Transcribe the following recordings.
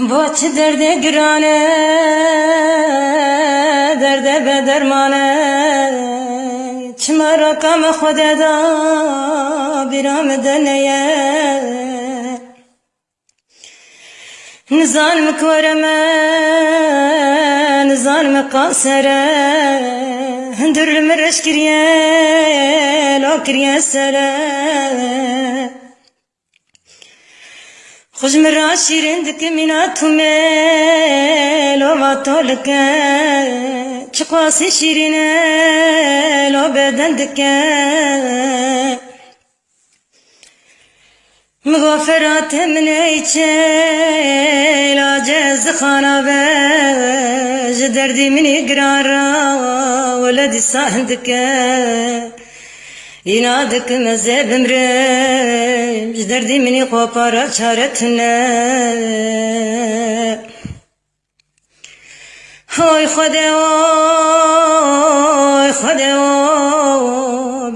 باچ درد گرانه درد به درمانه چمرا کم خود دا بیرام دنیه نزانم کورمه نزانم قاصره هندر مرش کریه لو کریه سره خوش مرا شیرین دکه میناتو لو واتو لکه چقواسی شیرینه لو بدن دکه مغفرات من ایچه لاجز خانابه جدردی منی گرارا ولدی ساهندکه اینادک مزه بمرم جدردی منی خوپارا چارتنه اوی خدا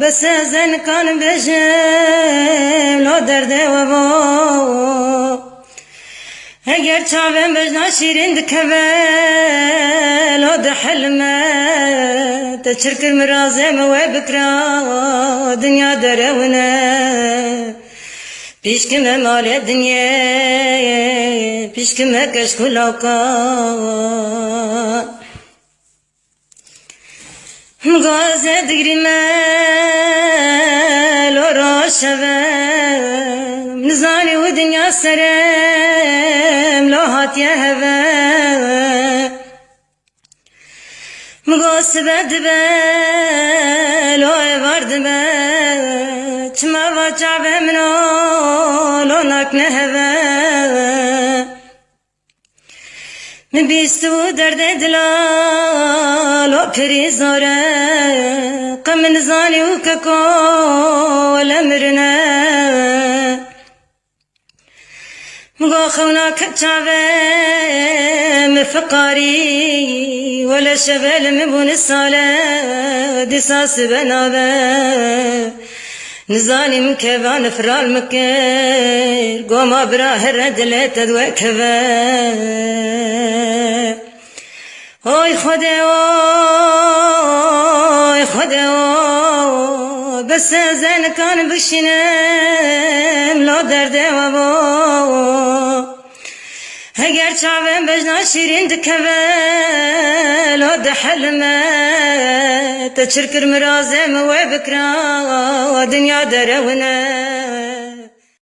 بس زن کان بجم لو درده و با اگر چاوم بجنا شیرین دکبه لو دحلمه تشركر مرازم وبكرا دنيا درونه بيشكم مال الدنيا بيشكم كشكولاكا مغازة دقري مال وراشبه نزاني ودنيا سرم لو هات يا هبه مقاسبة دبه لو ورد به چما وچعبه منو لو ناكنه هبه من بیستو درد دلا لو پری زاره قم نزانی و ککو ولا مرنه مقا خونا كتشابه مفقاري ولا شبال مبون الصالة دساس بنابه نزاني مكبان فرال مكير قوما براه الردلة تدوى كبه اوي خدا بس زين كان بشنم لو درده وبو اگر چاوم بجنا شیرین دکبه لو دحلمه تشركر مرازم و بکرا دنیا درونه